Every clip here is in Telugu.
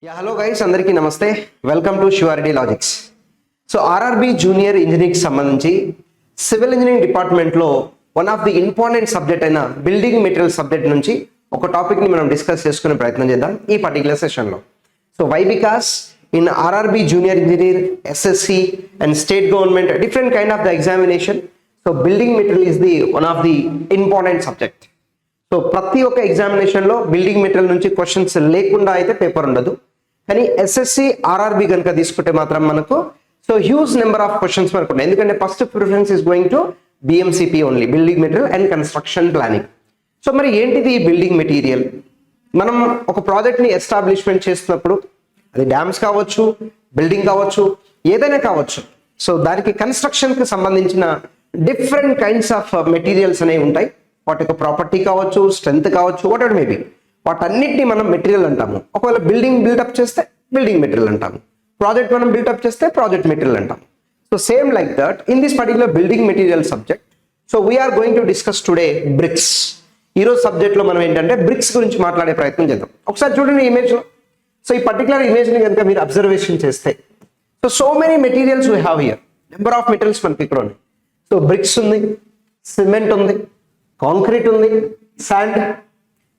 Hello guys, అందరికీ నమస్తే. Welcome to surety logics. So RRB junior engineering సంబంధించి సివిల్ ఇంజనీరింగ్ డిపార్ట్మెంట్లో one of the important subject అయిన బిల్డింగ్ మెటీరియల్ సబ్జెక్ట్ నుంచి ఒక టాపిక్ని మనం డిస్కస్ చేసుకునే ప్రయత్నం చేద్దాం ఈ పర్టికులర్ సెషన్లో. So why because in RRB junior engineer, SSC and state government different kind of the examination. So building material is the one of the important subject. So ప్రతి ఒక్క ఎగ్జామినేషన్లో బిల్డింగ్ మెటీరియల్ నుంచి క్వశ్చన్స్ లేకుండా అయితే పేపర్ ఉండదు. కానీ ఎస్ఎస్సి ఆర్ఆర్బి కనుక తీసుకుంటే మాత్రం మనకు so huge number of questions మనకు ఉన్నాయి. ఎందుకంటే first preference is going to BMCP only, building material and construction planning. So మరి ఏంటిది ఈ బిల్డింగ్ మెటీరియల్? మనం ఒక ప్రాజెక్ట్ని ఎస్టాబ్లిష్మెంట్ చేస్తున్నప్పుడు అది డ్యామ్స్ కావచ్చు, బిల్డింగ్ కావచ్చు, ఏదైనా కావచ్చు. సో దానికి కన్స్ట్రక్షన్కి సంబంధించిన డిఫరెంట్ కైండ్స్ ఆఫ్ మెటీరియల్స్ అనేవి ఉంటాయి. వాటి యొక్క ప్రాపర్టీ కావచ్చు, స్ట్రెంత్ కావచ్చు, వాట్ ఎవర్ మేబీ, వాటన్నిటిని మనం మెటీరియల్ అంటాము. ఒకవేళ బిల్డింగ్ బిల్డప్ చేస్తే బిల్డింగ్ మెటీరియల్ అంటాము, ప్రాజెక్ట్ మనం బిల్డప్ చేస్తే ప్రాజెక్ట్ మెటీరియల్ అంటాము. So same like that in this particular building material subject. So we are going to discuss today bricks. ఈరోజు సబ్జెక్ట్లో మనం ఏంటంటే బ్రిక్స్ గురించి మాట్లాడే ప్రయత్నం చేద్దాం. ఒకసారి చూడండి ఇమేజ్లో. సో ఈ పర్టికులర్ ఇమేజ్ని కనుక మీరు అబ్జర్వేషన్ చేస్తే so many materials we have here, number of materials మనకి ఇక్కడ ఉన్నాయి. సో బ్రిక్స్ ఉంది, సిమెంట్ ఉంది, కాంక్రీట్ ఉంది, శాండ్.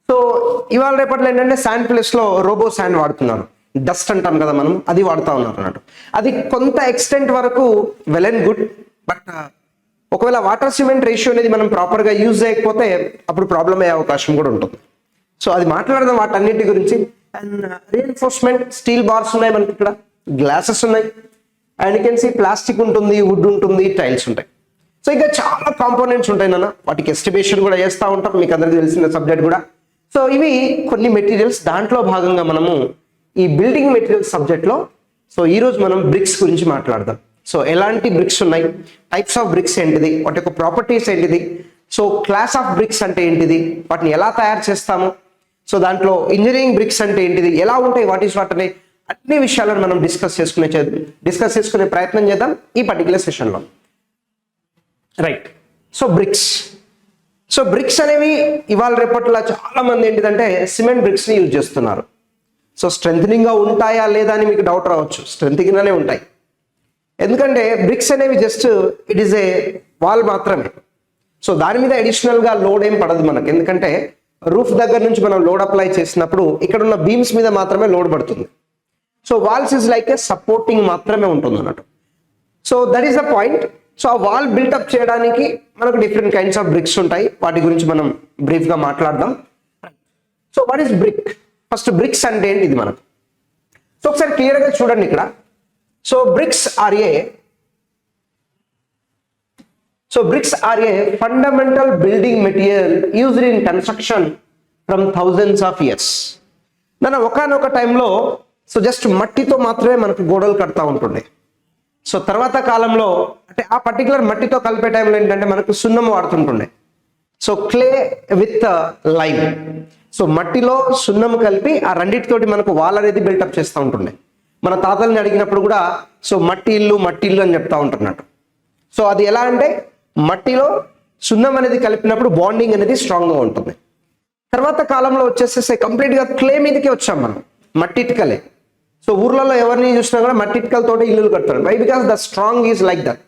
సో ఇవాళ రేపట్లో ఏంటంటే శాండ్ ప్లేస్లో రోబో శాండ్ వాడుతున్నారు, డస్ట్ అంటాం కదా మనం, అది వాడుతూ ఉన్నారు అన్నట్టు. అది కొంత ఎక్స్టెంట్ వరకు వెల్ అండ్ గుడ్. బట్ ఒకవేళ వాటర్ సిమెంట్ రేషియో అనేది మనం ప్రాపర్గా యూజ్ చేయకపోతే అప్పుడు ప్రాబ్లం అయ్యే అవకాశం కూడా ఉంటుంది. సో అది మాట్లాడదాం వాటన్నిటి గురించి. అండ్ రీఎన్ఫోర్స్మెంట్ స్టీల్ బార్స్ ఉన్నాయి మనకి, ఇక్కడ గ్లాసెస్ ఉన్నాయి, and you can see plastic ఉంటుంది, వుడ్ ఉంటుంది, టైల్స్ ఉంటాయి. సో ఇంకా చాలా కాంపోనెంట్స్ ఉంటాయి నాన్న, వాటికి ఎస్టిమేషన్ కూడా చేస్తూ ఉంటాం, మీకు అందరికీ తెలిసిన సబ్జెక్ట్ కూడా. సో ఇవి కొన్ని మెటీరియల్స్, దాంట్లో భాగంగా మనము ఈ బిల్డింగ్ మెటీరియల్ సబ్జెక్ట్లో సో ఈరోజు మనం బ్రిక్స్ గురించి మాట్లాడదాం. సో ఎలాంటి బ్రిక్స్ ఉన్నాయి, టైప్స్ ఆఫ్ బ్రిక్స్ ఏంటిది, వాటి యొక్క ప్రాపర్టీస్ ఏంటిది, సో క్లాస్ ఆఫ్ బ్రిక్స్ అంటే ఏంటిది, వాటిని ఎలా తయారు చేస్తాము, సో దాంట్లో ఇంజనీరింగ్ బ్రిక్స్ అంటే ఏంటిది, ఎలా ఉంటాయి, వాట్ ఈస్ వాట్ అనే అన్ని విషయాలను మనం డిస్కస్ చేసుకునే ప్రయత్నం చేద్దాం ఈ పర్టికులర్ సెషన్లో. రైట్. సో బ్రిక్స్ అనేవి ఇవాళ రేపట్లో చాలా మంది ఏంటిదంటే సిమెంట్ బ్రిక్స్ని యూజ్ చేస్తున్నారు. సో స్ట్రెంథనింగ్గా ఉంటాయా లేదా అని మీకు డౌట్ రావచ్చు. స్ట్రెంథనింగ్గానే ఉంటాయి, ఎందుకంటే బ్రిక్స్ అనేవి just it is a wall మాత్రమే. సో దాని మీద అడిషనల్గా లోడ్ ఏం పడదు మనకు, ఎందుకంటే రూఫ్ దగ్గర నుంచి మనం లోడ్ అప్లై చేసినప్పుడు ఇక్కడ ఉన్న బీమ్స్ మీద మాత్రమే లోడ్ పడుతుంది. So walls is like a supporting మాత్రమే ఉంటుంది అన్నట్టు. So that is the point. So ఆ వాల్ బిల్టప్ చేయడానికి మనకు డిఫరెంట్ కైండ్స్ ఆఫ్ బ్రిక్స్ ఉంటాయి, వాటి గురించి మనం బ్రీఫ్గా మాట్లాడదాం. So what is brick? First bricks అంటే ఏంటి ఇది మనకు. సో ఒకసారి క్లియర్గా చూడండి ఇక్కడ. So bricks are a fundamental building material used in construction from thousands of years. దాని ఒకనొక టైంలో సో జస్ట్ మట్టితో మాత్రమే మనకు గోడలు కడతా ఉంటుండే. సో తర్వాత కాలంలో అంటే ఆ పర్టికులర్ మట్టితో కలిపే టైంలో ఏంటంటే మనకు సున్నం వాడుతుంటుండే. So clay with lime, so మట్టిలో సున్నం కలిపి ఆ రెండింటితోటి మనకు వాల్ అనేది బిల్టప్ చేస్తూ ఉంటుండే. మన తాతల్ని అడిగినప్పుడు కూడా సో మట్టి ఇల్లు అని చెప్తా ఉంటున్నట్టు. సో అది ఎలా అంటే మట్టిలో సున్నం అనేది కలిపినప్పుడు బాండింగ్ అనేది స్ట్రాంగ్గా ఉంటుంది. తర్వాత కాలంలో వచ్చేసేసి కంప్లీట్గా క్లే మీదకే వచ్చాం మనం, మట్టి ఇటుకలే. సో ఊర్లలో ఎవరిని చూసినా కూడా మట్టి ఇటుకలతోటి ఇల్లులు కడతారు. Why? Because the strong is like that.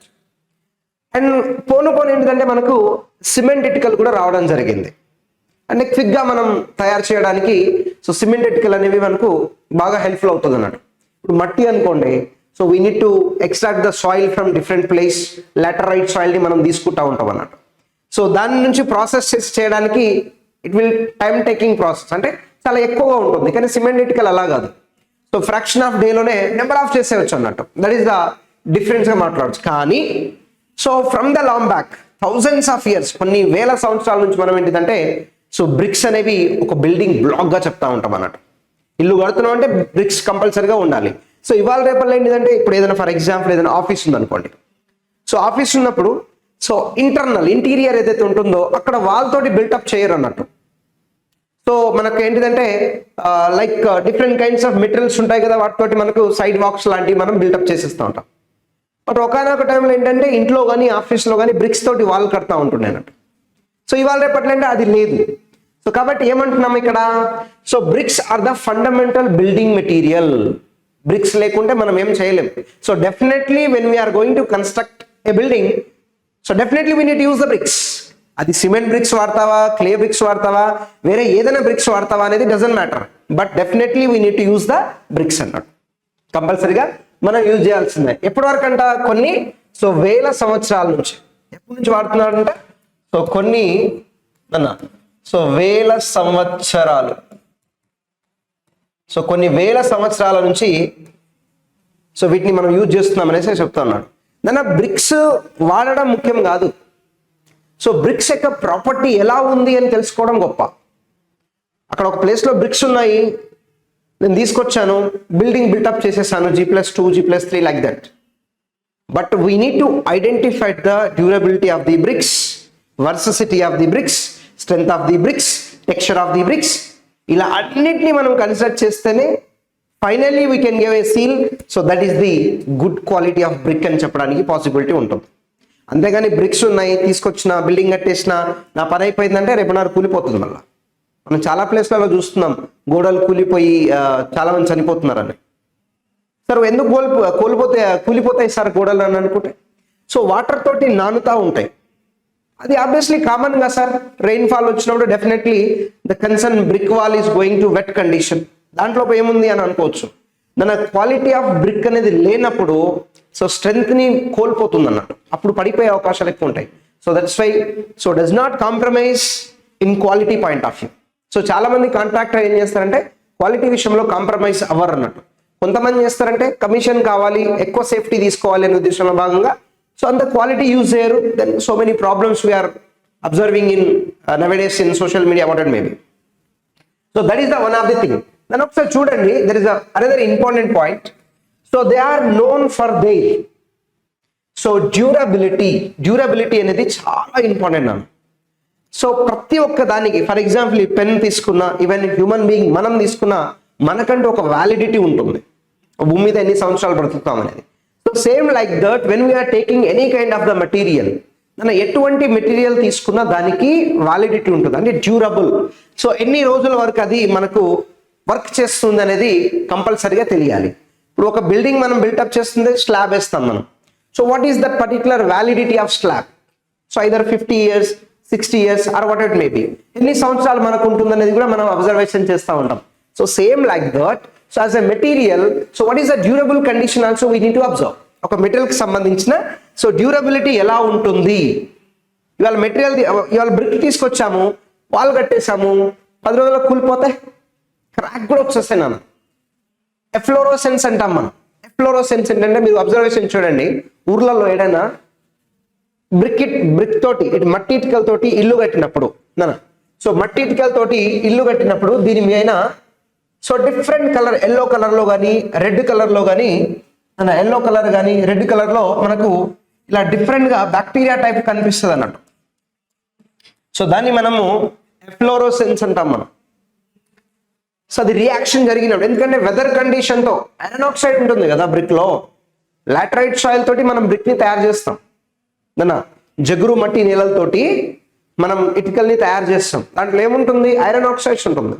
And పోను ఏంటంటే మనకు సిమెంట్ ఇటుకలు కూడా రావడం జరిగింది. అంటే క్విక్గా మనం తయారు చేయడానికి సో సిమెంట్ ఇటుకలు అనేవి మనకు బాగా హెల్ప్ఫుల్ అవుతుంది అన్నట్టు. ఇప్పుడు మట్టి అనుకోండి, so we need to extract the soil from different place, laterite సాయిల్ని మనం తీసుకుంటూ ఉంటాం అన్నట్టు. సో దాని నుంచి ప్రాసెస్ చేయడానికి it will time taking process, అంటే చాలా ఎక్కువగా ఉంటుంది. కానీ సిమెంట్ ఇటుకలు అలా కాదు, సో ఫ్రాక్షన్ ఆఫ్ డేలోనే నెంబర్ ఆఫ్ చేసేవచ్చు అన్నట్టు. దట్ ఈస్ ద డిఫరెన్స్గా మాట్లాడచ్చు. కానీ so from the long back thousands of years, కొన్ని వేల సంవత్సరాల నుంచి మనం ఏంటిదంటే సో బ్రిక్స్ అనేవి ఒక బిల్డింగ్ బ్లాక్గా చెప్తా ఉంటాం అన్నట్టు. ఇల్లు కడుతున్నాం అంటే బ్రిక్స్ కంపల్సరీగా ఉండాలి. సో ఇవాళ రేపల్లో ఏంటిదంటే ఇప్పుడు ఏదైనా ఫర్ ఎగ్జాంపుల్ ఏదైనా ఆఫీస్ ఉందనుకోండి. సో ఆఫీస్ ఉన్నప్పుడు సో ఇంటీరియర్ ఏదైతే ఉంటుందో అక్కడ వాల్ తోటి బిల్టప్ చేయరు అన్నట్టు. సో మనకు ఏంటిదంటే like different kinds of materials ఉంటాయి కదా, వాటితోటి మనకు సైడ్ వాక్స్ లాంటివి మనం బిల్టప్ చేసేస్తూ ఉంటాం. బట్ ఒకనొక టైంలో ఏంటంటే ఇంట్లో కానీ ఆఫీస్లో కానీ బ్రిక్స్ తోటి వాల్ కడతా ఉంటుండే అన్నట్టు. సో ఇవాళ రేపట్లో అంటే అది లేదు. సో కాబట్టి ఏమంటున్నాం ఇక్కడ, so bricks are the fundamental building material. Bricks లేకుంటే మనం ఏం చేయలేం. So definitely when we're going to construct a building, so definitely we need use the bricks. అది సిమెంట్ బ్రిక్స్ వాడతావా, క్లే బ్రిక్స్ వాడతావా, వేరే ఏదైనా బ్రిక్స్ వాడతావా అనేది doesn't matter, but definitely we need to use the bricks అన్నాడు. కంపల్సరీగా మనం యూజ్ చేయాల్సిందే. ఎప్పటి వరకు అంట? కొన్ని వేల సంవత్సరాల నుంచి. ఎప్పటి నుంచి వాడుతున్నాడంట? కొన్ని వేల సంవత్సరాలు. కొన్ని వేల సంవత్సరాల నుంచి వీటిని మనం యూజ్ చేస్తున్నాం అనేసి చెప్తా ఉన్నాడు. బ్రిక్స్ వాడడం ముఖ్యం కాదు. బ్రిక్స్ యొక్క ప్రాపర్టీ ఎలా ఉంది అని తెలుసుకోవడం గొప్ప. అక్కడ ఒక ప్లేస్లో బ్రిక్స్ ఉన్నాయి, నేను తీసుకొచ్చాను, బిల్డింగ్ బిల్టప్ చేసేసాను, G+2, G+3 like that. But we need to identify the durability of the bricks, veracity of the bricks, strength of the bricks, texture of the bricks. ఇలా అన్నిటినీ మనం కన్సిడర్ చేస్తేనే finally we can give a seal. That is the good quality of brick అని చెప్పడానికి పాసిబిలిటీ ఉంటుంది. అంతేగాని బ్రిక్స్ ఉన్నాయి, తీసుకొచ్చిన బిల్డింగ్ కట్టేసిన, నా పని అయిపోయిందంటే రేపు నాడు కూలిపోతుంది. మళ్ళీ మనం చాలా ప్లేస్లలో చూస్తున్నాం, గోడలు కూలిపోయి చాలా మంది చనిపోతున్నారని. సార్ ఎందుకు కూలిపోతాయి సార్ గోడలు అని అనుకుంటే, వాటర్ తోటి నానుతా ఉంటాయి. అది ఆబ్వియస్లీ కామన్ గా సార్. రెయిన్ ఫాల్ వచ్చినప్పుడు definitely the concern brick wall is going to wet condition. దాంట్లో ఏముంది అని అనుకోవచ్చు. దాని క్వాలిటీ ఆఫ్ బ్రిక్ అనేది లేనప్పుడు స్ట్రెంగ్త్ ని కోల్పోతుంది అన్నట్టు, అప్పుడు పడిపోయే అవకాశాలు ఎక్కువ ఉంటాయి. That's why does not compromise in quality point of view. చాలా మంది కాంట్రాక్టర్ ఏం చేస్తారంటే క్వాలిటీ విషయంలో కాంప్రమైజ్ అవ్వరు అన్నట్టు. కొంతమంది చేస్తారంటే కమిషన్ కావాలి, ఎక్కువ సేఫ్టీ తీసుకోవాలి అనే ఉద్దేశంలో భాగంగా అంత క్వాలిటీ యూజ్ చేయరు. Then so many problems we're observing in nowadays in social media about it maybe. That is the one of the thing. దాని ఒకసారి చూడండి, there is another important point. They are known for their durability అనేది చాలా ఇంపార్టెంట్ అన్న. ప్రతి ఒక్క దానికి, ఫర్ ఎగ్జాంపుల్ ఈ పెన్ తీసుకున్నా, ఈవెన్ హ్యూమన్ బీయింగ్ మనం తీసుకున్నా, మనకంటూ ఒక వ్యాలిడిటీ ఉంటుంది. భూమి మీద ఎన్ని సంవత్సరాలు బ్రతుకుతాం అనేది. Same like that when we're taking any kind of the material, ఎటువంటి మెటీరియల్ తీసుకున్నా దానికి వ్యాలిడిటీ ఉంటుంది, అంటే డ్యూరబుల్. ఎన్ని రోజుల వరకు అది మనకు వర్క్ చేస్తుంది అనేది కంపల్సరీగా తెలియాలి. ఇప్పుడు ఒక బిల్డింగ్ మనం బిల్టప్ చేస్తుంది, స్లాబ్ వేస్తాం మనం. What is that particular validity of slab? Either 50 years, 60 years or what it may be. ఎన్ని సంవత్సరాలు మనకు ఉంటుంది అనేది కూడా మనం అబ్జర్వేషన్ చేస్తూ ఉంటాం. Same like that. As a material, what is the durable condition also we need to observe. ఒక మెటీరియల్ కి సంబంధించిన డ్యూరబిలిటీ ఎలా ఉంటుంది. ఇవాళ బ్రిక్ తీసుకొచ్చాము, వాల్ కట్టేసాము, 10 రోజుల్లో కూలిపోతే క్రాక్ కూడా వచ్చేస్తాయి నాన్న. ఎఫ్లోరోసెన్స్ అంటాం మనం. ఎఫ్లోరోసెన్స్ ఏంటంటే మీరు అబ్జర్వేషన్ చూడండి, ఊర్లలో ఏదైనా బ్రిక్ తోటి, మట్టి ఇటుకలతోటి ఇల్లు కట్టినప్పుడు మట్టి ఇటుకలతోటి ఇల్లు కట్టినప్పుడు దీని మీద డిఫరెంట్ కలర్, ఎల్లో కలర్ లో కానీ రెడ్ కలర్ లో కానీ, ఎల్లో కలర్ కానీ రెడ్ కలర్ లో మనకు ఇలా డిఫరెంట్ గా బ్యాక్టీరియా టైప్ కనిపిస్తుంది అన్నట్టు. దాన్ని మనము ఎఫ్లోరోసెన్స్ అంటాం మనం. అది రియాక్షన్ జరిగినప్పుడు, ఎందుకంటే వెదర్ కండిషన్ తో ఐరన్ ఆక్సైడ్ ఉంటుంది కదా బ్రిక్ లో, లాటరైట్ సాయిల్ తోటి మనం బ్రిక్ ని తయారు చేస్తాం. జగురు మట్టి నేలలతోటి మనం ఇటుకల్ని తయారు చేస్తాం. దాంట్లో ఏముంటుంది? ఐరన్ ఆక్సైడ్స్ ఉంటుంది.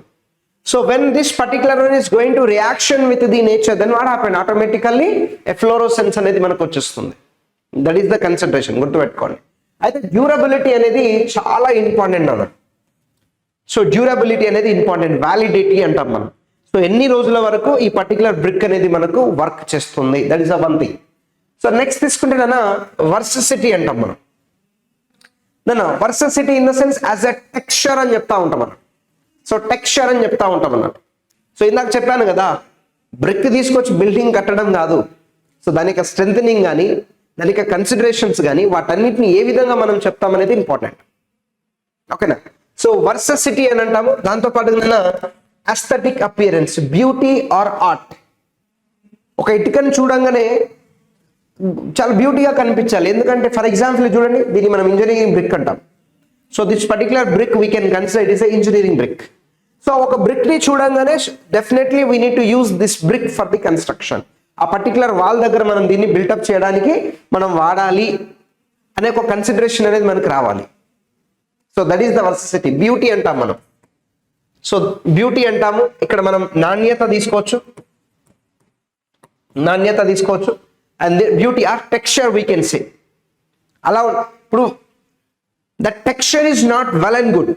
when this particular one is going to reaction with the nature, then what happen? Automatically efflorescence అనేది మనకు వచ్చేస్తుంది. దట్ ఈస్ ద కన్సంట్రేషన్, గుర్తుపెట్టుకోండి. అయితే డ్యూరబిలిటీ అనేది చాలా ఇంపార్టెంట్ అన్నమాట. డ్యూరబిలిటీ అనేది ఇంపార్టెంట్, వ్యాలిడిటీ అంటాం మనం. ఎన్ని రోజుల వరకు ఈ పర్టికులర్ బ్రిక్ అనేది మనకు వర్క్ చేస్తుంది, that is a one thing. Next తీసుకుంటే వర్ససిటీ అంటాం మనం. Veracity in the sense as a texture అని చెప్తా ఉంటాం మనం. టెక్స్చర్ అని చెప్తా ఉంటాం అన్నట్టు. ఇందాక చెప్పాను కదా, బ్రిక్ తీసుకొచ్చి బిల్డింగ్ కట్టడం కాదు. దానికి స్ట్రెంథనింగ్ కానీ, దానికి కన్సిడరేషన్స్ కానీ, వాటన్నిటిని ఏ విధంగా మనం చెప్తామనేది ఇంపార్టెంట్. ఓకేనా? వర్ససిటీ అని అంటాము. దాంతో పాటు aesthetic appearance, beauty or art. ఒక ఇటుకని చూడంగానే చాలా బ్యూటీగా కనిపించాలి. ఎందుకంటే ఫర్ ఎగ్జాంపుల్ చూడండి, దీన్ని మనం ఇంజనీరింగ్ బ్రిక్ అంటాం. This particular brick we can consider it is a engineering brick. ఒక బ్రిక్ ని చూడంగానే definitely we need to use this brick for the construction. ఆ పర్టికులర్ వాల్ దగ్గర మనం దీన్ని బిల్టప్ చేయడానికి మనం వాడాలి అనే ఒక కన్సిడరేషన్ అనేది మనకు రావాలి. That is the varsity, beauty అంటాం మనం. సో బ్యూటీ అంటాము, ఇక్కడ మనం నాణ్యత తీసుకోవచ్చు, and beauty or texture we can say. అలా ఇప్పుడు the texture is not well and good.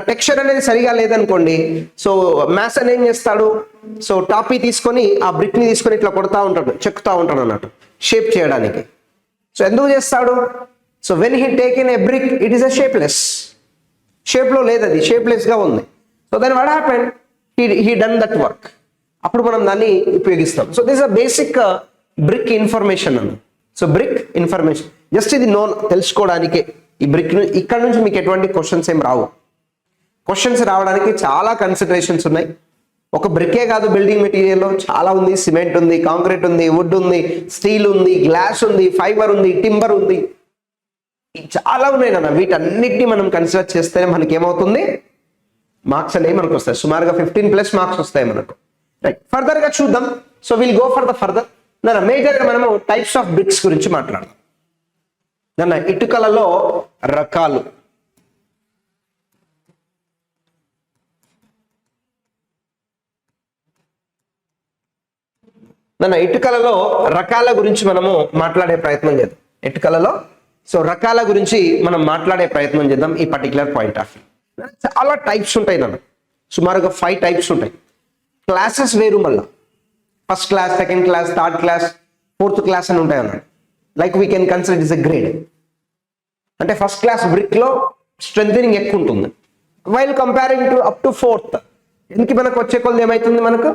Texture అనేది సరిగా లేదనుకోండి, సో మ్యాసన్ ఏం చేస్తాడు, సో టాపీ తీసుకొని ఆ బ్రిక్ ని తీసుకొని ఇట్లా కొడతా ఉంటాడు, చెక్కుతా ఉంటాడు అన్నట్టు షేప్ చేయడానికి. సో ఎందుకు చేస్తాడు, so when he taken a brick it is a shapeless, షేప్లో లేదు, అది షేప్లెస్గా ఉంది. So then what happen, he done that work, అప్పుడు మనం దాన్ని ఉపయోగిస్తాం. So this a basic brick information అన్న. సో బ్రిక్ ఇన్ఫర్మేషన్ జస్ట్ ఇది తెలుసుకోవడానికే. ఈ బ్రిక్ ఇక్కడ నుంచి మీకు ఎటువంటి క్వశ్చన్స్ ఏం రావు. క్వశ్చన్స్ రావడానికి చాలా కన్సిడరేషన్స్ ఉన్నాయి. ఒక బ్రికే కాదు, బిల్డింగ్ మెటీరియల్లో చాలా ఉంది. సిమెంట్ ఉంది, కాంక్రీట్ ఉంది, వుడ్ ఉంది, స్టీల్ ఉంది, గ్లాస్ ఉంది, ఫైబర్ ఉంది, టింబర్ ఉంది, చాలా ఉన్నాయి నాన్న. వీటన్నిటిని మనం కన్సిడర్ చేస్తేనే మనకి ఏమవుతుంది, మార్క్స్ అనేవి మనకు వస్తాయి. సుమారుగా 15+ మార్క్స్ వస్తాయి మనకు. రైట్, ఫర్దర్ గా చూద్దాం. So will go for the further. Major గా మనము టైప్స్ ఆఫ్ బ్రిక్స్ గురించి మాట్లాడదాం. ఇటుకలలో రకాలు. ఇటుకలలో రకాల గురించి మనము మాట్లాడే ప్రయత్నం చేద్దాం. ఇటుకలలో సో రకాల గురించి మనం మాట్లాడే ప్రయత్నం చేద్దాం ఈ పర్టికులర్ పాయింట్ ఆఫ్ వ్యూ. చాలా టైప్స్ ఉంటాయి సుమారుగా 5 టైప్స్ ఉంటాయి. క్లాసెస్ వేరు, మళ్ళీ first class, second class, third class, fourth class అని ఉంటాయి అన్నాడు. Like we can consider it is a grade. అంటే ఫస్ట్ క్లాస్ బ్రిక్ లో స్ట్రెంథనింగ్ ఎక్కువ ఉంటుంది, while comparing to up to fourth. ఎందుకు మనకు వచ్చే కొద్ది ఏమవుతుంది మనకు,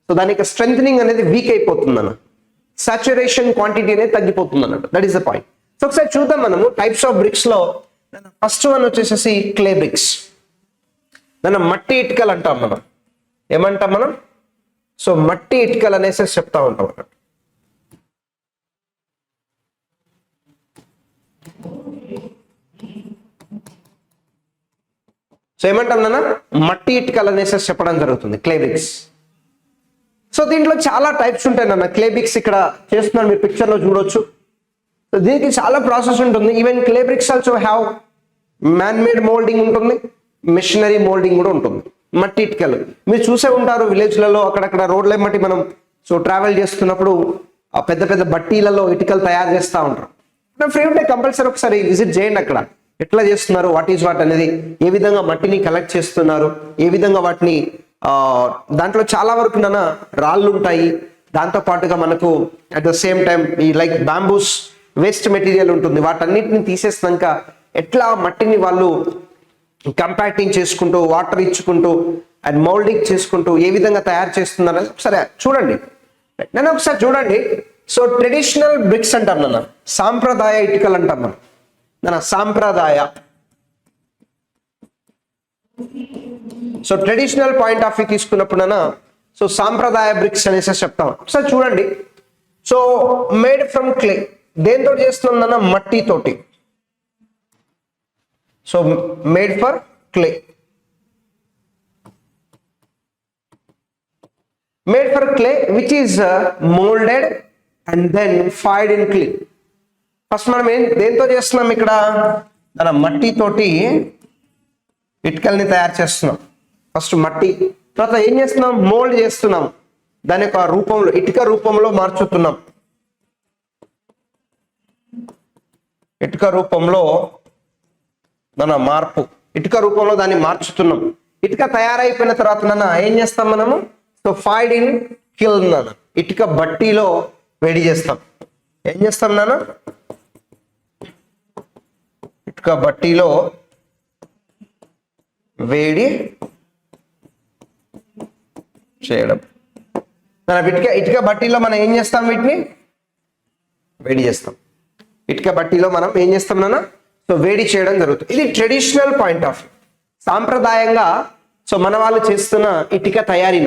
సో దానికి స్ట్రెంథనింగ్ అనేది వీక్ అయిపోతుంది అన్న, సాచురేషన్ క్వాంటిటీ అనేది తగ్గిపోతుంది అన్నట్టు. That is the point. So ఒకసారి చూద్దాం మనము టైప్స్ ఆఫ్ బ్రిక్స్ లో. ఫస్ట్ వన్ వచ్చేసేసి క్లే బ్రిక్స్. మట్టి ఇటుకలు అంటాం మనం. ఏమంటాం మనం, సో మట్టి ఇటుకలు అనేసి చెప్తా ఉంటాం అన్నట్టు. సో ఏమంటాం నాన్న, మట్టి ఇటుకలు అనేసి చెప్పడం జరుగుతుంది, క్లే బ్రిక్స్. సో దీంట్లో చాలా టైప్స్ ఉంటాయి నాన్న. క్లే బ్రిక్స్ ఇక్కడ చేస్తున్నారు, మీరు పిక్చర్ లో చూడొచ్చు. సో దీనికి చాలా ప్రాసెస్ ఉంటుంది. Even clay bricks also have man made moulding ఉంటుంది, మిషనరీ మోల్డింగ్ కూడా ఉంటుంది. మట్టి ఇటుకలు మీరు చూసే ఉంటారు విలేజ్లలో, అక్కడక్కడ రోడ్ల మట్టి మనం సో ట్రావెల్ చేస్తున్నప్పుడు ఆ పెద్ద పెద్ద బట్టీలలో ఇటుకలు తయారు చేస్తూ ఉంటారు. ఫ్రీ ఉంటే కంపల్సరీ ఒకసారి విజిట్ చేయండి. అక్కడ ఎట్లా చేస్తున్నారు, వాట్ ఈజ్ వాట్ అనేది, ఏ విధంగా మట్టిని కలెక్ట్ చేస్తున్నారు, ఏ విధంగా వాటిని దాంట్లో చాలా వరకు రాళ్ళు ఉంటాయి. దాంతో పాటుగా మనకు అట్ ద సేమ్ టైం ఈ లైక్ బ్యాంబూస్ వేస్ట్ మెటీరియల్ ఉంటుంది. వాటన్నిటిని తీసేసినాక ఎట్లా మట్టిని వాళ్ళు కంపాక్టింగ్ చేసుకుంటూ, వాటర్ ఇచ్చుకుంటూ అండ్ మౌల్డింగ్ చేసుకుంటూ ఏ విధంగా తయారు చేస్తున్నారు ఒకసారి చూడండి. ఒకసారి చూడండి. సో ట్రెడిషనల్ బ్రిక్స్ అంటాం సాంప్రదాయ ఇటుకలు అంటాం మనం. సాంప్రదాయ, so traditional point of view తీసుకున్నప్పుడు సో సాంప్రదాయ బ్రిక్స్ అనేసి చెప్తాం. ఒకసారి చూడండి. సో మేడ్ ఫ్రమ్ క్లే, దేంతో చేస్తున్నాం మట్టితోటి. So made for clay, made for clay which is moulded and then fired in clay. First మనం దేంతో చేస్తున్నాం ఇక్కడ, మట్టితోటి ఇటుకల్ని తయారు చేస్తున్నాం. ఫస్ట్ మట్టి, తర్వాత ఏం చేస్తున్నాం, మోల్డ్ చేస్తున్నాం, దాని యొక్క రూపంలో ఇటుక రూపంలో మార్చుతున్నాం. ఇటుక రూపంలో మార్పు, ఇటుక రూపంలో దాన్ని మార్చుతున్నాం. ఇటుక తయారైపోయిన తర్వాత ఏం చేస్తాం మనము, సో ఫైర్డ్ ఇన్ కిల్న్, ఇటుక బట్టీలో వేడి చేస్తాం. ఏం చేస్తాం ఇటుక బట్టీలో వేడి చేయడం. ఇటుక బట్టీలో మనం ఏం చేస్తాం, వీటిని వేడి చేస్తాం. ఇటుక బట్టీలో మనం ఏం చేస్తాం సో వేడి చేయడం జరుగుతుంది. ఇది ట్రెడిషనల్ పాయింట్ ఆఫ్ వ్యూ. సాంప్రదాయంగా సో మన వాళ్ళు చేస్తున్న ఇటుక తయారీ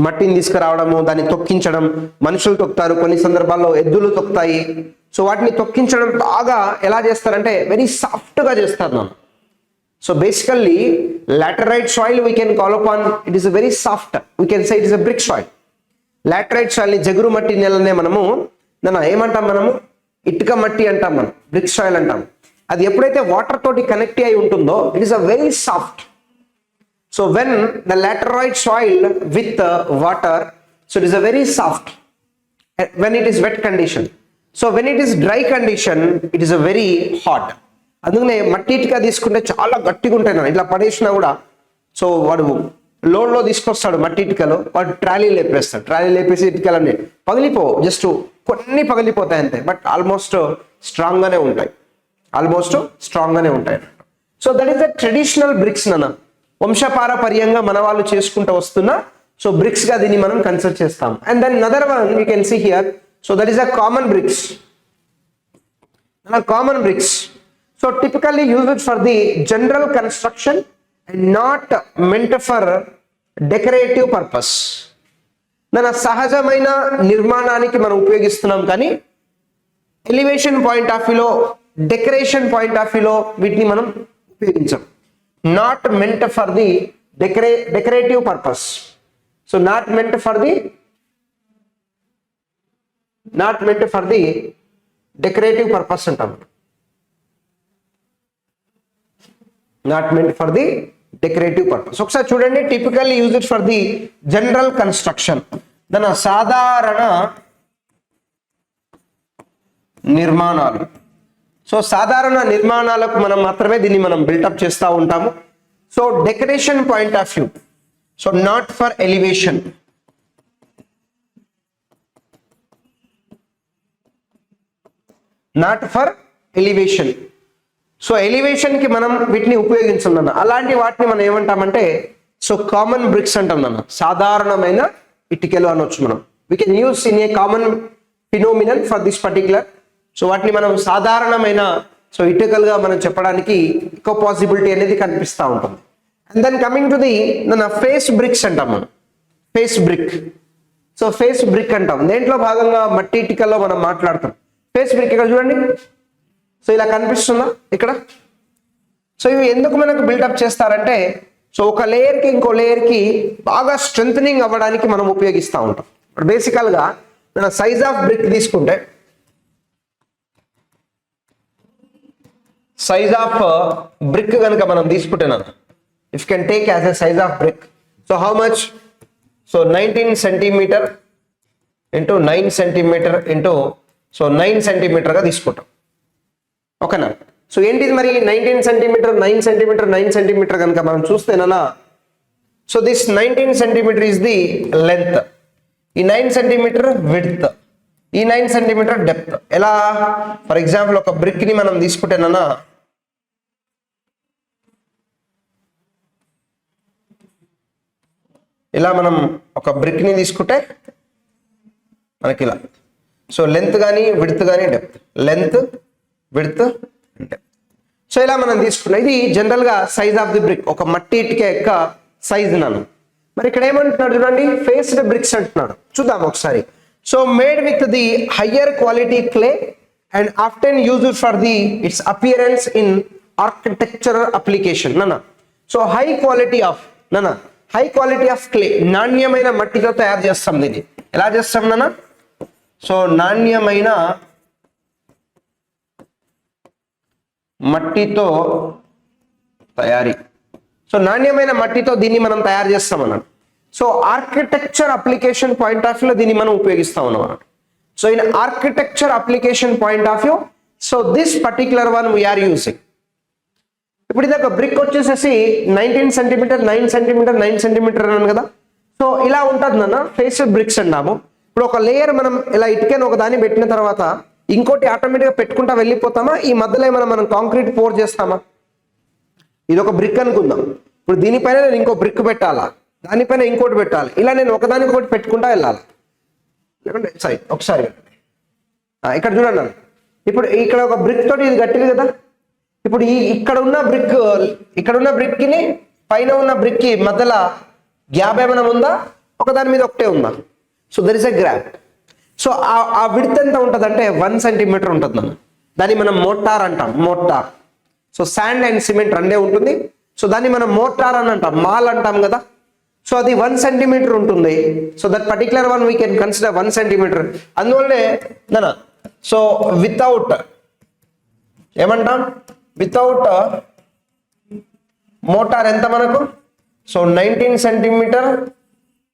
మట్టిని తీసుకురావడము, దాన్ని తొక్కించడం. మనుషులు తొక్కుతారు, కొన్ని సందర్భాల్లో ఎద్దులు తొక్కుతాయి. సో వాటిని తొక్కించడం బాగా ఎలా చేస్తారంటే వెరీ సాఫ్ట్ గా చేస్తారు so basically laterite soil we can call upon, it is a very soft, we can say it is a brick soil. laterite soil ని జగురు మట్టి నేలనే మనము ఏమంటాం, మనము ఇటుక మట్టి అంటాం, మనం బ్రిక్ సాయిల్ అంటాం. అది ఎప్పుడైతే వాటర్ తోటి కనెక్ట్ అయి ఉంటుందో it is a very soft. So when the laterite soil with water, so it is a very soft when it is wet condition. So when it is dry condition, it is a very hot. అందుకనే మట్టి ఇటుక తీసుకుంటే చాలా గట్టిగా ఉంటాయి ఇట్లా పడేసినా కూడా. సో వాడు లోడ్లో తీసుకొస్తాడు మట్టి ఇటుకలో, వాడు ట్రాలీ లేపేస్తాడు. ట్రాలీ లేపేసి ఇటుకలన్నీ పగిలిపోవు, జస్ట్ కొన్ని పగిలిపోతాయి అంతే, బట్ ఆల్మోస్ట్ స్ట్రాంగ్గానే ఉంటాయి, so that is the traditional bricks నాన్న, వంశపారపర్యంగా మన వాళ్ళు చేసుకుంటూ వస్తున్న సో బ్రిక్స్ గా దీన్ని మనం కన్సిడర్ చేస్తాం. And then other one you can see here, so that is the common bricks. Common bricks so typically used for the general construction and not meant for decorative purpose. మన సహజమైన నిర్మాణానికి మనం ఉపయోగిస్తున్నాం, కానీ ఎలివేషన్ పాయింట్ ఆఫ్ వ్యూలో, డెకరేషన్ పాయింట్ ఆఫ్ వ్యూలో వీటిని మనం ఉపయోగించాం. Not meant for the decorative purpose. So not meant for the decorative purpose అంటాం. Not meant for the decorative purpose. ఒకసారి చూడండి, typically used for the general construction, దాని సాధారణ నిర్మాణాలు. సో సాధారణ నిర్మాణాలకు మనం మాత్రమే దీన్ని మనం బిల్టప్ చేస్తూ ఉంటాము. So decoration point of view, so not for elevation. So elevation కి మనం వీటిని ఉపయోగించున్నాను. అలాంటి వాటిని మనం ఏమంటామంటే సో కామన్ బ్రిక్స్ అంటాం నాన్న, సాధారణమైన ఇటుకలు అనొచ్చు మనం. We can use in a common phenomenal for this particular. So వాటిని మనం సాధారణమైన సో ఇటుకలుగా మనం చెప్పడానికి ఎక్కువ పాసిబిలిటీ అనేది కనిపిస్తూ ఉంటుంది. And then coming to the face bricks అంటాం మనం. ఫేస్ బ్రిక్ అంటాం. దేంట్లో భాగంగా మట్టి ఇటుకల్లో మనం మాట్లాడతాం. ఫేస్ బ్రిక్ ఇక్కడ చూడండి, సో ఇలా కనిపిస్తుందా ఇక్కడ. సో ఇవి ఎందుకు మనకు బిల్డప్ చేస్తారంటే, సో ఒక లేయర్కి ఇంకో లేయర్కి బాగా స్ట్రెంథనింగ్ అవ్వడానికి మనం ఉపయోగిస్తూ ఉంటాం. బేసికల్గా మన సైజ్ ఆఫ్ బ్రిక్ తీసుకుంటే, సైజ్ ఆఫ్ బ్రిక్ కనుక మనం తీసుకుంటున్నాం, if can take as a size of brick, so how much, so 19 centimetre into 9 centimetre into so 9 సెంటీమీటర్గా తీసుకుంటాం. ఓకేనా. సో ఏంటిది మరి 19 సెంటీమీటర్ 9 సెంటీమీటర్ 9 సెంటీమీటర్ కనుక మనం చూస్తేనా, so this 19 centimetre is the length, ఈ 9 సెంటీమీటర్ విడ్త్, ఈ 9 సెంటీమీటర్ డెప్త్. ఎలా, ఫర్ ఎగ్జాంపుల్ ఒక బ్రిక్ ని మనం తీసుకుంటేనా, ఇలా మనం ఒక బ్రిక్ ని తీసుకుంటే మనకి ఇలా, సో లెంత్ కానీ విడ్త్ కానీ depth, length width depth. So ఇలా మనం తీసుకున్నాం. ఇది జనరల్ గా సైజ్ ఆఫ్ ది బ్రిక్, ఒక మట్టి ఇటుక యొక్క సైజ్ నన్ను. మరి ఇక్కడ ఏమంటున్నాడు చూడండి, ఫేస్డ్ బ్రిక్స్ అంటున్నాడు. చూద్దాం ఒకసారి. So made with the higher quality clay and often used for the its appearance in architectural application నాన్న. So high quality of clay, నాణ్యమైన మట్టితో తయారు చేస్తాం దీన్ని. ఎలా చేస్తాం నాన్న, సో నాణ్యమైన మట్టితో తయారీ, సో నాణ్యమైన మట్టితో దీన్ని మనం తయారు చేస్తాం అన్నాడు. So architecture application point of వ్యూలో దీన్ని మనం ఉపయోగిస్తాం అన్నమాట. So in architecture application point of view, so this particular one we're using. ఇప్పుడు ఇది ఒక బ్రిక్ వచ్చేసేసి 19 సెంటీమీటర్ 9 సెంటీమీటర్ 9 సెంటీమీటర్ అన్నాను కదా. సో ఇలా ఉంటుంది నాన్న, ఫేస్డ్ బ్రిక్స్ అన్నాము. ఇప్పుడు ఒక లేయర్ మనం ఇలా ఇటుకను ఒక దాన్ని పెట్టిన తర్వాత ఇంకోటి ఆటోమేటిక్గా పెట్టుకుంటా వెళ్ళిపోతామా, ఈ మధ్యలో ఏమైనా మనం కాంక్రీట్ పోర్ చేస్తామా? ఇది ఒక బ్రిక్ అనుకుందాం. ఇప్పుడు దీనిపైన నేను ఇంకో బ్రిక్ పెట్టాలా, దానిపైన ఇంకోటి పెట్టాలి, ఇలా నేను ఒకదానికి ఒకటి పెట్టుకుంటా వెళ్ళాలి. లేకుంటే సరే ఒకసారి ఇక్కడ చూడండి, ఇప్పుడు ఇక్కడ ఒక బ్రిక్ తోటి ఇది గట్టిది కదా. ఇప్పుడు ఇక్కడ ఉన్న బ్రిక్ని పైన ఉన్న బ్రిక్కి మధ్యలో గ్యాప్ ఏమైనా ఉందా, ఒకదాని మీద ఒకటే ఉందా? So there is a gap. So ఆ విడ్త్ ఎంత ఉంటుంది అంటే 1 సెంటీమీటర్ ఉంటుంది మనం. దాన్ని మనం మోటార్ అంటాం, motor. So sand and cement రెండే ఉంటుంది. సో దాన్ని మనం మోటార్ అని అంటాం, మాల్ అంటాం కదా. సో అది 1 సెంటీమీటర్ ఉంటుంది. So that particular one we can consider 1 centimetre. అందువల్లనే నాన్న సో వితౌట్ ఏమంటాం, వితౌట్ మోటార్ ఎంత మనకు సో 19 సెంటీమీటర్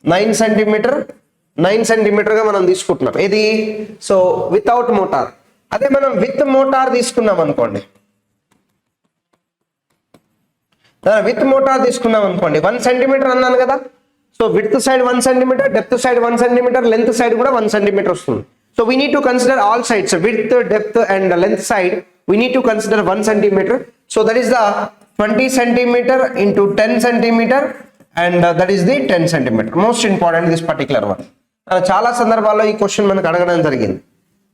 9 సెంటీమీటర్ 9 సెంటీమీటర్గా మనం తీసుకుంటున్నాం. ఇది సో వితౌట్ మోటార్. అదే మనం విత్ మోటార్ తీసుకున్నాం అనుకోండి, విత్ మోటార్ తీసుకున్నాం అనుకోండి 1 సెంటీమీటర్ అన్నాను కదా. So width side 1 centimetre, depth side 1 centimetre, length side కూడా 1 సెంటీమీటర్ వస్తుంది. So we need to consider all sides, width, depth and length side we need to consider 1 centimeter. So that is the 20 centimeter into 10 centimeter and that is the 10 centimeter. Most important this particular one. చాలా సందర్భాల్లో ఈ క్వశ్చన్ మనకు అడగడం జరిగింది.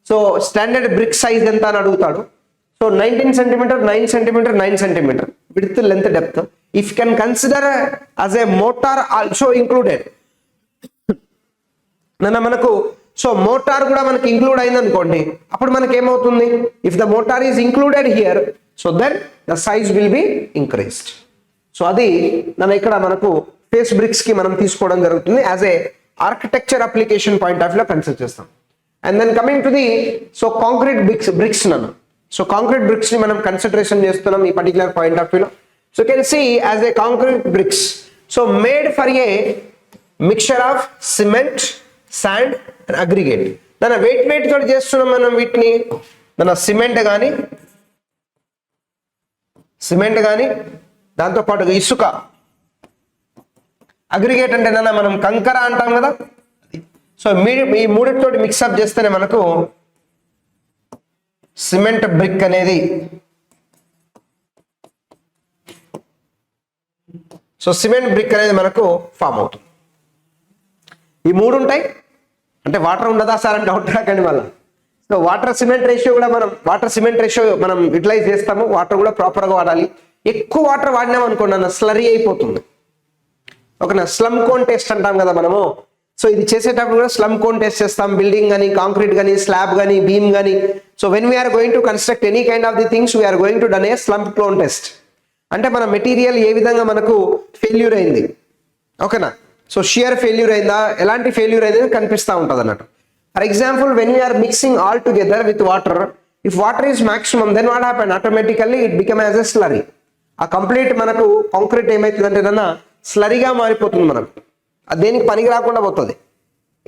సో స్టాండర్డ్ బ్రిక్ సైజ్ ఎంత అని అడుగుతాడు. So 19 centimetre 9 centimetre 9 centimetre width, length, depth. If can consider as a mortar also included, మనకు సో మోటార్ కూడా మనకి ఇంక్లూడ్ అయింది అనుకోండి, అప్పుడు మనకి ఏమవుతుంది, if the mortar is included here so then the size will be increased. సో అది ఇక్కడ మనకు ఫేస్ బ్రిక్స్ కి మనం తీసుకోవడం జరుగుతుంది as a architecture application point of view consider చేస్తాం. And then coming to the so concrete bricks so concrete bricks ని మనం కన్సిడరేషన్ చేస్తున్నాం ఈ పర్టికులర్ పాయింట్ ఆఫ్ వ్యూలో. So can see as a concrete bricks so made for a mixture of cement, sand and aggregate. Weight తోటి చేస్తున్నాం మనం వీటిని. సిమెంట్ కానీ దాంతోపాటు ఇసుక, అగ్రిగేట్ అంటే మనం కంకర అంటాం కదా. సో ఈ మూడిటితోటి మిక్సప్ చేస్తేనే మనకు సిమెంట్ బ్రిక్ అనేది, సో సిమెంట్ బ్రిక్ అనేది మనకు ఫామ్ అవుతుంది. ఈ మూడు ఉంటాయి అంటే వాటర్ ఉండదా సార్ అని డౌట్ రాకండి మళ్ళీ. సో వాటర్ సిమెంట్ రేషియో మనం యూటిలైజ్ చేస్తాము. వాటర్ కూడా ప్రాపర్గా వాడాలి. ఎక్కువ వాటర్ వాడినాం అనుకోండి స్లరీ అయిపోతుంది. ఓకేనా, స్లమ్ కోన్ టెస్ట్ అంటాం కదా మనము. సో ఇది చేసేటప్పుడు కూడా స్లమ్ కోన్ టెస్ట్ చేస్తాం. బిల్డింగ్ కానీ, కాంక్రీట్ కానీ, స్లాబ్ కానీ, బీమ్ కానీ. So when we're going to construct any kind of the things we're going to done a slump cone test. అంటే మన మెటీరియల్ ఏ విధంగా మనకు ఫెయిల్యూర్ అయింది, ఓకేనా. సో షియర్ ఫెయిల్యూర్ అయిందా, ఎలాంటి ఫెయిల్యూర్ అయింది కనిపిస్తూ ఉంటుంది అన్నట్టు. For example when we're mixing all together with water, if water is maximum then what happen, automatically it become as a slurry. ఆ కంప్లీట్ మనకు కాంక్రీట్ ఏమవుతుందంటే స్లరీగా మారిపోతుంది మనకు. అది దేనికి పనికి రాకుండా పోతుంది.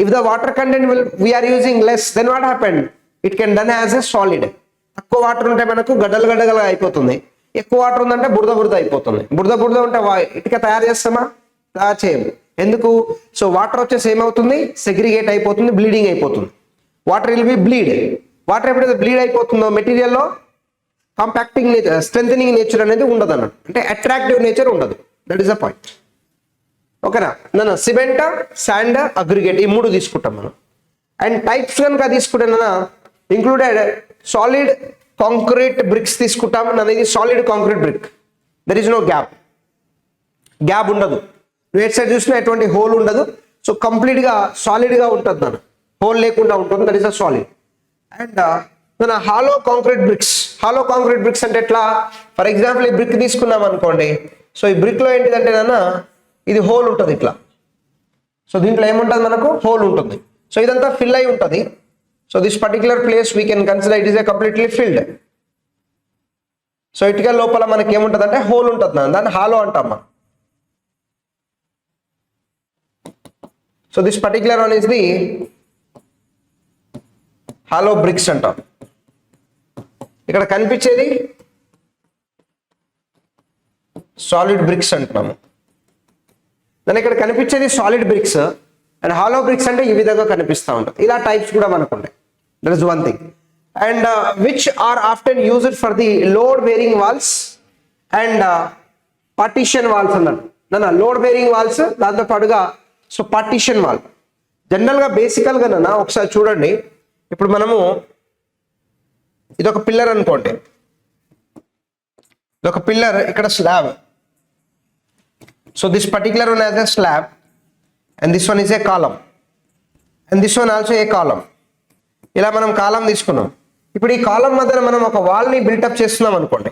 If the water content we're using less then what happen, it can done as a solid. తక్కువ వాటర్ ఉంటే మనకు గడ్డలుగా అయిపోతుంది. ఎక్కువ వాటర్ ఉందంటే బురద అయిపోతుంది. బురద ఉంటే ఇటుక తయారు చేస్తామా, తయారు చేయము. ఎందుకు, సో వాటర్ వచ్చేసి ఏమవుతుంది, సెగ్రిగేట్ అయిపోతుంది, బ్లీడింగ్ అయిపోతుంది. Water will be bleed. Water ఎప్పుడైతే బ్లీడ్ అయిపోతుందో మెటీరియల్లో కాంపాక్టింగ్ నేచర్, స్ట్రెంథనింగ్ నేచర్ అనేది ఉండదు అన్నట్టు. అంటే అట్రాక్టివ్ నేచర్ ఉండదు. That is the point. ఓకేనా, సిమెంట్, శాండ్, అగ్రిగేట్ ఈ మూడు తీసుకుంటాం మనం. అండ్ టైప్స్ కనుక తీసుకుంటే ఇంక్లూడెడ్ సాలిడ్ కాంక్రీట్ బ్రిక్స్ తీసుకుంటాం. ఇది solid concrete brick. There is no gap ఉండదు. నువ్వు ఎట్ సైడ్ చూసినా ఎటువంటి హోల్ ఉండదు. సో కంప్లీట్ గా సాలిడ్ గా ఉంటుంది, హోల్ లేకుండా ఉంటుంది. That is a solid. And hollow concrete bricks అంటే ఎట్లా, ఫర్ ఎగ్జాంపుల్ ఈ బ్రిక్ తీసుకున్నాం అనుకోండి. సో ఈ బ్రిక్ లో ఏంటిదంటే ఇది హోల్ ఉంటుంది ఇట్లా. సో దీంట్లో ఏముంటుంది, మనకు హోల్ ఉంటుంది. సో ఇదంతా ఫిల్ అయి ఉంటుంది. So this particular place we can consider it is a completely field. So ఇటుక లోపల మనకి ఏముంటుంది అంటే హోల్ ఉంటుంది, దాన్ని హాలో అంటాం మనం. So this particular one is the hollow bricks అంటాం. ఇక్కడ కనిపించేది సాలిడ్ బ్రిక్స్ అంటున్నాము. దాని ఇక్కడ కనిపించేది solid bricks. And hollow bricks అంటే ఈ విధంగా కనిపిస్తూ ఉంటుంది. ఇలా టైప్స్ కూడా మనకు ఉంటాయి. That is one thing. And which are often used for the load bearing walls and partition walls అన్నాడు. లోడ్ బేరింగ్ వాల్స్ దాంతో పాటుగా సో పార్టీషన్ వాల్. జనరల్గా బేసికల్గా ఒకసారి చూడండి. ఇప్పుడు మనము ఇదొక పిల్లర్ అనుకోండి, ఇదొక పిల్లర్, ఇక్కడ slab. So this particular one as a slab and this one is a column and this one also a column. ఇలా మనం కాలం తీసుకున్నాం. ఇప్పుడు ఈ కాలం మధ్యన మనం ఒక వాల్ని బిల్టప్ చేస్తున్నాం అనుకోండి.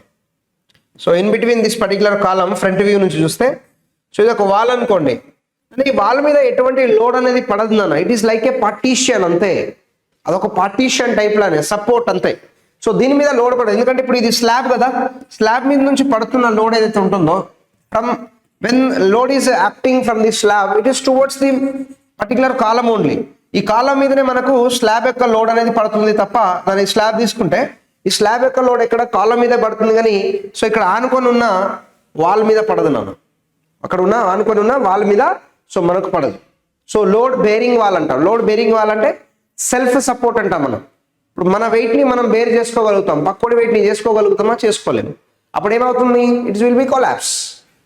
So in between this particular column front view నుంచి చూస్తే, సో ఇది ఒక వాల్ అనుకోండి. ఈ వాల్ మీద ఎటువంటి లోడ్ అనేది పడదు it is like A partition అంతే. అదొక పార్టీషన్ టైప్ లానే సపోర్ట్ అంతే. సో దీని మీద లోడ్ పడదు, ఎందుకంటే ఇప్పుడు ఇది స్లాబ్ కదా. స్లాబ్ మీద నుంచి పడుతున్న లోడ్ ఏదైతే ఉంటుందో from when load is acting from the slab, it is towards the particular column only. ఈ కాలం మీదనే మనకు స్లాబ్ యొక్క లోడ్ అనేది పడుతుంది తప్ప, దాని స్లాబ్ తీసుకుంటే ఈ స్లాబ్ యొక్క లోడ్ ఇక్కడ కాలం మీదే పడుతుంది కానీ సో ఇక్కడ ఆనుకొని ఉన్న వాల్ మీద పడదు నాన్న, అక్కడ ఉన్న ఆనుకొని ఉన్న వాల్ మీద సో మనకు పడదు. సో లోడ్ బేరింగ్ వాల్ అంటాం. లోడ్ బేరింగ్ వాల్ అంటే సెల్ఫ్ సపోర్ట్ అంటాం మనం. ఇప్పుడు మన వెయిట్ ని మనం బేర్ చేసుకోగలుగుతాం, పక్కోడి వెయిట్ ని చేసుకోగలుగుతామా, చేసుకోలేము. అప్పుడు ఏమవుతుంది, ఇట్స్ విల్ బి కొలాప్స్.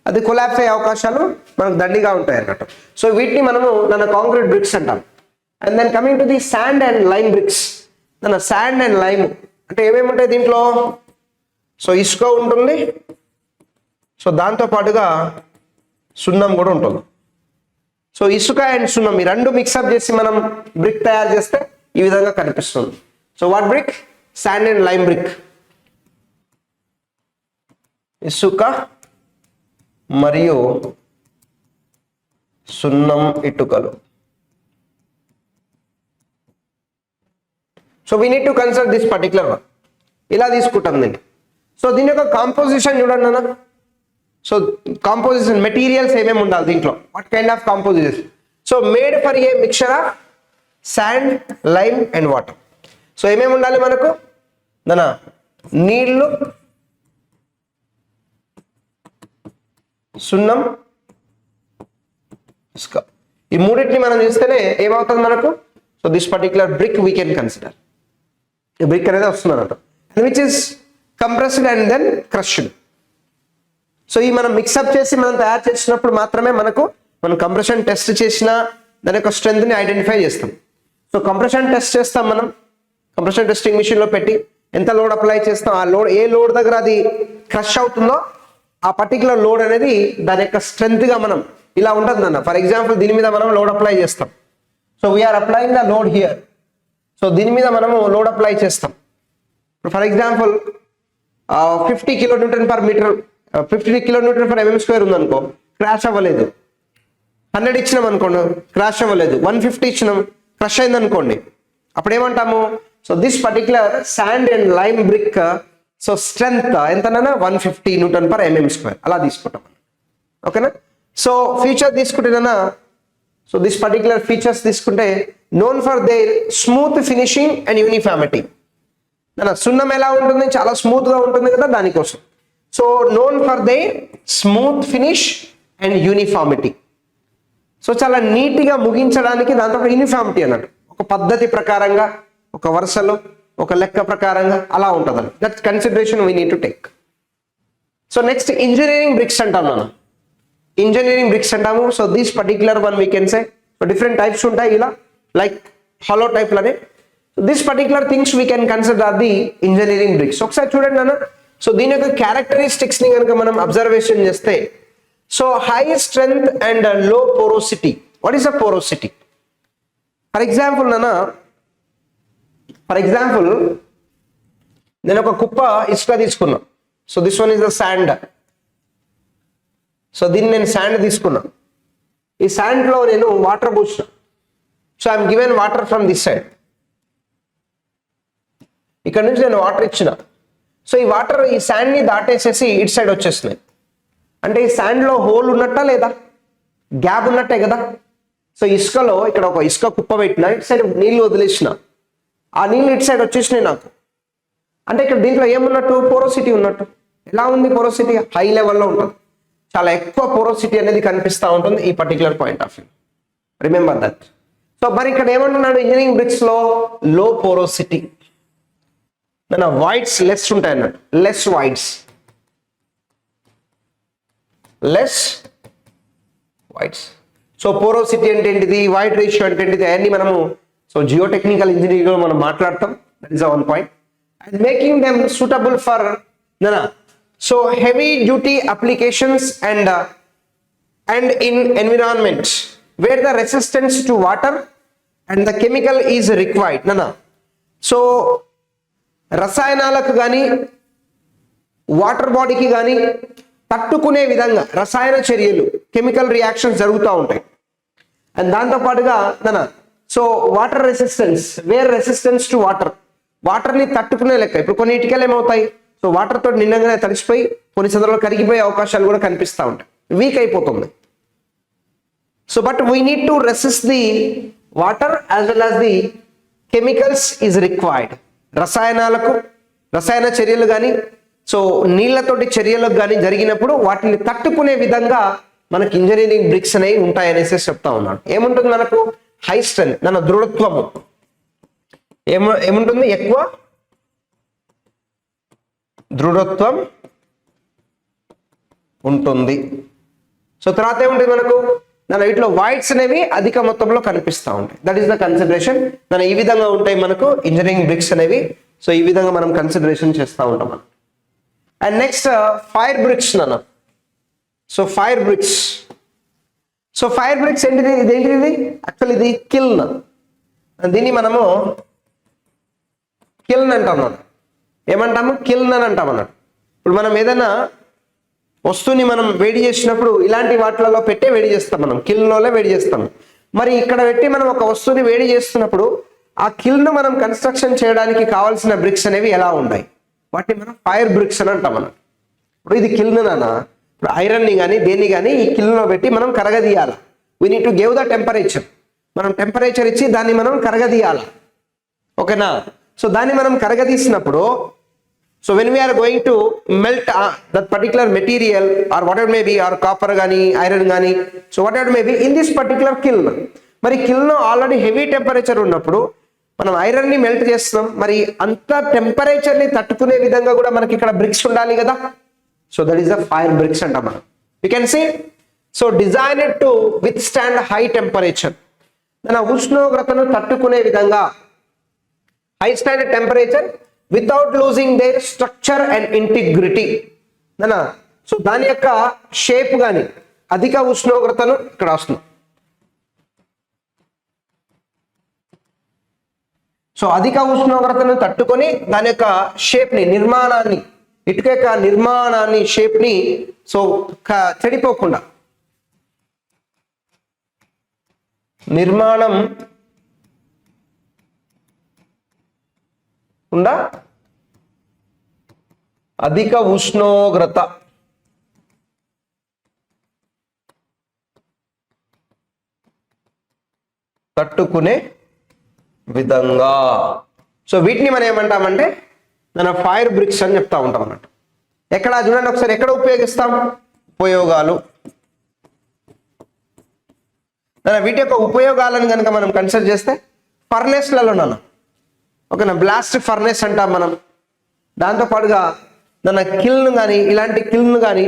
అది కొలాప్స్ అయ్యే అవకాశాలు మనకు దండిగా ఉంటాయి అన్నట్టు. సో వీటిని మనము మన కాంక్రీట్ బ్రిక్స్ అంటాం. And then coming to the sand and lime bricks. మన శాండ్ అండ్ లైమ్ అంటే ఏమేమి ఉంటాయి దీంట్లో, సో ఇసుక ఉంటుంది, సో దాంతో పాటుగా సున్నం కూడా ఉంటుంది. సో ఇసుక అండ్ సున్నం ఈ రెండు మిక్సప్ చేసి మనం బ్రిక్ తయారు చేస్తే ఈ విధంగా కనిపిస్తుంది. So what brick, sand and lime brick. ఇసుక మరియు సున్నం ఇటుకలు. So we need to consider this particular one. ఇలా తీసుకుంటాం దీన్ని. సో దీని యొక్క కాంపోజిషన్ చూడండి అన్న. సో కాంపోజిషన్ మెటీరియల్స్ ఏమేమి ఉండాలి దీంట్లో, what kind of composition. So made for a mixture of sand, lime and water. So ఏమేమి ఉండాలి మనకు, నీళ్లు, సున్నం, ఇసుక. ఈ మూడింటిని మనం చూస్తేనే ఏమవుతుంది మనకు, so this particular brick we can consider. ఈ బ్రిక్ అనేది వస్తుంది అన్నట్టు, which is compressed and then crushed. So ఈ మనం మిక్సప్ చేసి మనం తయారు చేసినప్పుడు మాత్రమే మనం కంప్రెషన్ టెస్ట్ చేసిన దాని యొక్క స్ట్రెంత్ ని ఐడెంటిఫై చేస్తాం. సో కంప్రెషన్ టెస్ట్ చేస్తాం మనం, కంప్రెషన్ టెస్టింగ్ మిషన్ లో పెట్టి ఎంత లోడ్ అప్లై చేస్తాం, ఆ లోడ్ ఏ లోడ్ దగ్గర అది క్రష్ అవుతుందో ఆ పర్టికులర్ లోడ్ అనేది దాని యొక్క స్ట్రెంత్ గా మనం ఇలా ఉంటుంది అన్న. ఫర్ ఎగ్జాంపుల్ దీని మీద మనం లోడ్ అప్లై చేస్తాం. So we're applying the load here. So దీని మీద మనము లోడ్ అప్లై చేస్తాం. For example 50 kilonewton per metre, 50 kilonewton per mm square ఉందనుకో, క్రాష్ అవ్వలేదు. 100 ఇచ్చినాం అనుకోండి, క్రాష్ అవ్వలేదు. 150 ఇచ్చినాం, క్రష్ అయింది అనుకోండి, అప్పుడు ఏమంటాము, so this particular sand and lime brick so strength ఎంతనైనా 150 న్యూటన్ పర్ ఎంఎం స్క్వేర్ అలా తీసుకుంటాం. ఓకేనా. సో ఫీచర్ తీసుకుంటేనా, సో దిస్ పర్టికులర్ ఫీచర్స్ తీసుకుంటే known for their smooth finishing and uniformity. సున్నం ఎలా ఉంటుంది, చాలా స్మూత్ గా ఉంటుంది కదా, దానికోసం. So known for their smooth finish and uniformity. So చాలా నీట్గా ముగించడానికి దాంతో ఒక యూనిఫార్మిటీ అన్నట్టు, ఒక పద్ధతి ప్రకారంగా, ఒక వరుసలో, ఒక లెక్క ప్రకారంగా అలా ఉంటుంది. That consideration we need to take. So next engineering bricks అంటాం మనం. ఇంజనీరింగ్ బ్రిక్స్ అంటాము. So this particular one we can say, so different types ఉంటాయి ఇలా, లైక్ హాలో టైప్ లోనే. This particular things we can consider the engineering bricks. ఒకసారి చూడండి అన్న. సో దీని యొక్క క్యారెక్టరిస్టిక్స్ ని కనుక మనం అబ్జర్వేషన్ చేస్తే, సో హై స్ట్రెంగ్త్ అండ్ లో porosity. What is the porosity? For example నేను ఒక కుప్ప ఇసుక తీసుకున్నా. So this one is the sand. So దీన్ని నేను శాండ్ తీసుకున్నా. ఈ శాండ్ లో నేను వాటర్ పోసిన. So I'm given water from this side. ఇక్కడ నుంచి నేను వాటర్ ఇచ్చిన. సో ఈ వాటర్ ఈ శాండ్ ని దాటేసేసి ఇటు సైడ్ వచ్చేస్తున్నాయి. అంటే ఈ శాండ్ లో హోల్ ఉన్నట్టా లేదా, గ్యాప్ ఉన్నట్టే కదా. సో ఇసుకలో ఇక్కడ ఒక ఇసుక కుప్ప పెట్టిన, ఇటు సైడ్ నీళ్లు వదిలేసిన, ఆ నీళ్ళు ఇటు సైడ్ వచ్చేసినాయి నాకు. అంటే ఇక్కడ దీంట్లో ఏమున్నట్టు, పోరోసిటీ ఉన్నట్టు. ఎలా ఉంది పోరోసిటీ? హై లెవెల్లో ఉంటుంది. చాలా ఎక్కువ పోరోసిటీ అనేది కనిపిస్తూ ఉంటుంది ఈ particular point of view. Remember that. So మరి ఇక్కడ ఏమంటున్నాడు, ఇంజనీరింగ్ బ్రిక్స్ లో లో పోరోసిటీ, వాయిడ్స్ లెస్ ఉంటాయి అన్నట్టు, less voids, less voids. So porosity అంటే ఏంటిది, వాయిడ్ రేషియో అంటే ఏంటిది, అవన్నీ మనము సో జియోటెక్నికల్ ఇంజనీరింగ్ లో మనం మాట్లాడతాం. That is one point. And making them suitable for so heavy duty applications and in environments where the resistance to water and the chemical is required. So రసాయనాలకు కానీ వాటర్ బాడీకి కానీ తట్టుకునే విధంగా రసాయన చర్యలు, కెమికల్ రియాక్షన్స్ జరుగుతూ ఉంటాయి. అండ్ దాంతోపాటుగా so water resistance, wear resistance to వాటర్ని తట్టుకునే లెక్క. ఇప్పుడు కొన్ని ఇటుకలు ఏమవుతాయి, సో వాటర్ తోటి నిండంగానే తడిసిపోయి కొన్ని సందర్భాల్లో కరిగిపోయే అవకాశాలు కూడా కనిపిస్తూ ఉంటాయి. వీక్ అయిపోతుంది. So but we need to resist the water as well as the chemicals is required. రసాయన చర్యలు కానీ సో నీళ్లతోటి చర్యలకు కానీ జరిగినప్పుడు వాటిని తట్టుకునే విధంగా మనకి ఇంజనీరింగ్ బ్రిక్స్ అనేవి ఉంటాయనేసి చెప్తా ఉన్నాడు. ఏముంటుంది మనకు? హై స్ట్రెంత్, మన దృఢత్వము ఏముంటుంది? ఎక్కువ దృఢత్వం ఉంటుంది. సో తర్వాత ఏముంటుంది మనకు? వీటిలో వైట్స్ అనేవి అధిక మొత్తంలో కనిపిస్తూ ఉంటాయి. That is the consideration. ఈ విధంగా ఉంటాయి మనకు ఇంజనీరింగ్ బ్రిక్స్ అనేవి. సో ఈ విధంగా మనం కన్సిడరేషన్ చేస్తూ ఉంటాం. అండ్ నెక్స్ట్ ఫైర్ బ్రిక్స్ నాన్న. సో ఫైర్ బ్రిక్స్ ఏంటిది? ఇదేంటిది? యాక్చువల్ ఇది కిల్న్. దీన్ని మనము కిల్న్ అంటాం. ఏమంటాము? కిల్న్ అని అంటాం అన్నట్టు. ఇప్పుడు మనం ఏదైనా వస్తువుని మనం వేడి చేసినప్పుడు ఇలాంటి వాటిలలో పెట్టే వేడి చేస్తాం, మనం కిల్న్లోనే వేడి చేస్తాం. మరి ఇక్కడ పెట్టి మనం ఒక వస్తువుని వేడి చేస్తున్నప్పుడు ఆ కిల్న్ మనం కన్స్ట్రక్షన్ చేయడానికి కావాల్సిన బ్రిక్స్ అనేవి ఎలా ఉన్నాయి? వాటిని మనం ఫైర్ బ్రిక్స్ అని అంటాం అన్నట్టు. ఇప్పుడు ఇది కిల్న్ నాన్న. ఇప్పుడు ఐరన్ని కానీ దేన్ని కానీ ఈ కిల్న్లో పెట్టి మనం కరగదీయాలి. We need to give the temperature. మనం టెంపరేచర్ ఇచ్చి దాన్ని మనం కరగదీయాలి. ఓకేనా? సో దాన్ని మనం కరగదీసినప్పుడు so when we are going to melt that particular material or whatever may be, or copper gani, iron gani, so whatever may be in this particular kiln, మరి kiln already heavy temperature ఉన్నప్పుడు మనం ఐరన్ ని మెల్ట్ చేస్తాం. మరి అంత టెంపరేచర్ ని తట్టుకునే విధంగా కూడా మనకి ఇక్కడ బ్రిక్స్ ఉండాలి కదా. So that is the fire bricks అంటాం మనం. You can see so designed to withstand high temperature. ఉష్ణోగ్రతను తట్టుకునే విధంగా high standard temperature without losing their structure and integrity. So దాని యొక్క షేప్ కానీ అధిక ఉష్ణోగ్రతను ఇక్కడ వస్తుంది. సో అధిక ఉష్ణోగ్రతను తట్టుకొని దాని యొక్క షేప్ ని, నిర్మాణాన్ని, ఇటుక యొక్క నిర్మాణాన్ని, షేప్ ని సో చెడిపోకుండా నిర్మాణం ఉందా అధిక ఉష్ణోగ్రత తట్టుకునే విధంగా. సో వీటిని మనం ఏమంటామంటే ఫైర్ బ్రిక్స్ అని చెప్తా ఉంటాం అన్నట్టు. ఎక్కడ చూడండి ఒకసారి, ఎక్కడ ఉపయోగిస్తాం? ఉపయోగాలు. వీటి యొక్క ఉపయోగాలను కనుక మనం కన్సిడర్ చేస్తే ఫర్నెస్లలో ఓకేనా, బ్లాస్ట్ ఫర్నెస్ అంటాం మనం. దాంతోపాటుగా కిల్న్ కానీ, ఇలాంటి కిల్న్ కానీ,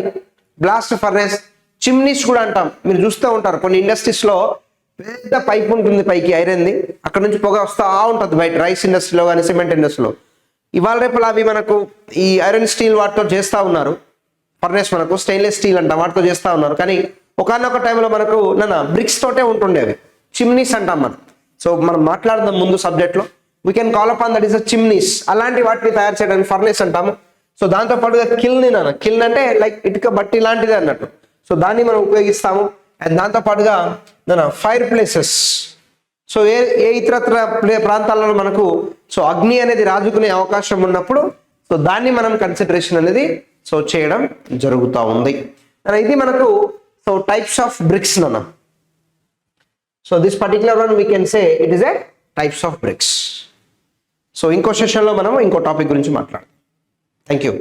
బ్లాస్ట్ ఫర్నెస్, చిమ్నీస్ కూడా అంటాం. మీరు చూస్తూ ఉంటారు కొన్ని ఇండస్ట్రీస్లో పెద్ద పైప్ ఉంటుంది పైకి ఐరన్ది, అక్కడ నుంచి పొగ వస్తూ ఉంటుంది బయట. రైస్ ఇండస్ట్రీలో కానీ, సిమెంట్ ఇండస్ట్రీలో ఇవాళ రేపు అవి మనకు ఈ ఐరన్ స్టీల్ వాటితో చేస్తూ ఉన్నారు. ఫర్నెస్ మనకు స్టెయిన్లెస్ స్టీల్ అంటాం, వాటితో చేస్తూ ఉన్నారు. కానీ ఒకనొక టైంలో మనకు బ్రిక్స్ తోటే ఉంటుండేవి, చిమ్నీస్ అంటాం మనం. సో మనం మాట్లాడదాం ముందు సబ్జెక్ట్లో. We can call upon that is a chimneys. అలాంటి వాటిని తయారు చేయడానికి ఫర్నెస్ అంటాము. సో దాంతో పాటుగా కిల్న్ అంటే లైక్ ఇటుక బట్టి లాంటిది అన్నట్టు. సో దాన్ని మనం ఉపయోగిస్తాము. అండ్ దాంతో పాటుగా ఫైర్ ప్లేసెస్. సో ఏ ఇతరత్ర ప్రాంతాలలో మనకు సో అగ్ని అనేది రాజుకునే అవకాశం ఉన్నప్పుడు సో దాన్ని మనం కన్సిడరేషన్ అనేది సో చేయడం జరుగుతూ ఉంది. ఇది మనకు సో టైప్స్ ఆఫ్ బ్రిక్స్ నాన్న. So this particular one we can say it is a types of bricks. So ఇంకో సెషన్లో మనం ఇంకో టాపిక్ గురించి మాట్లాడదాం. Thank you.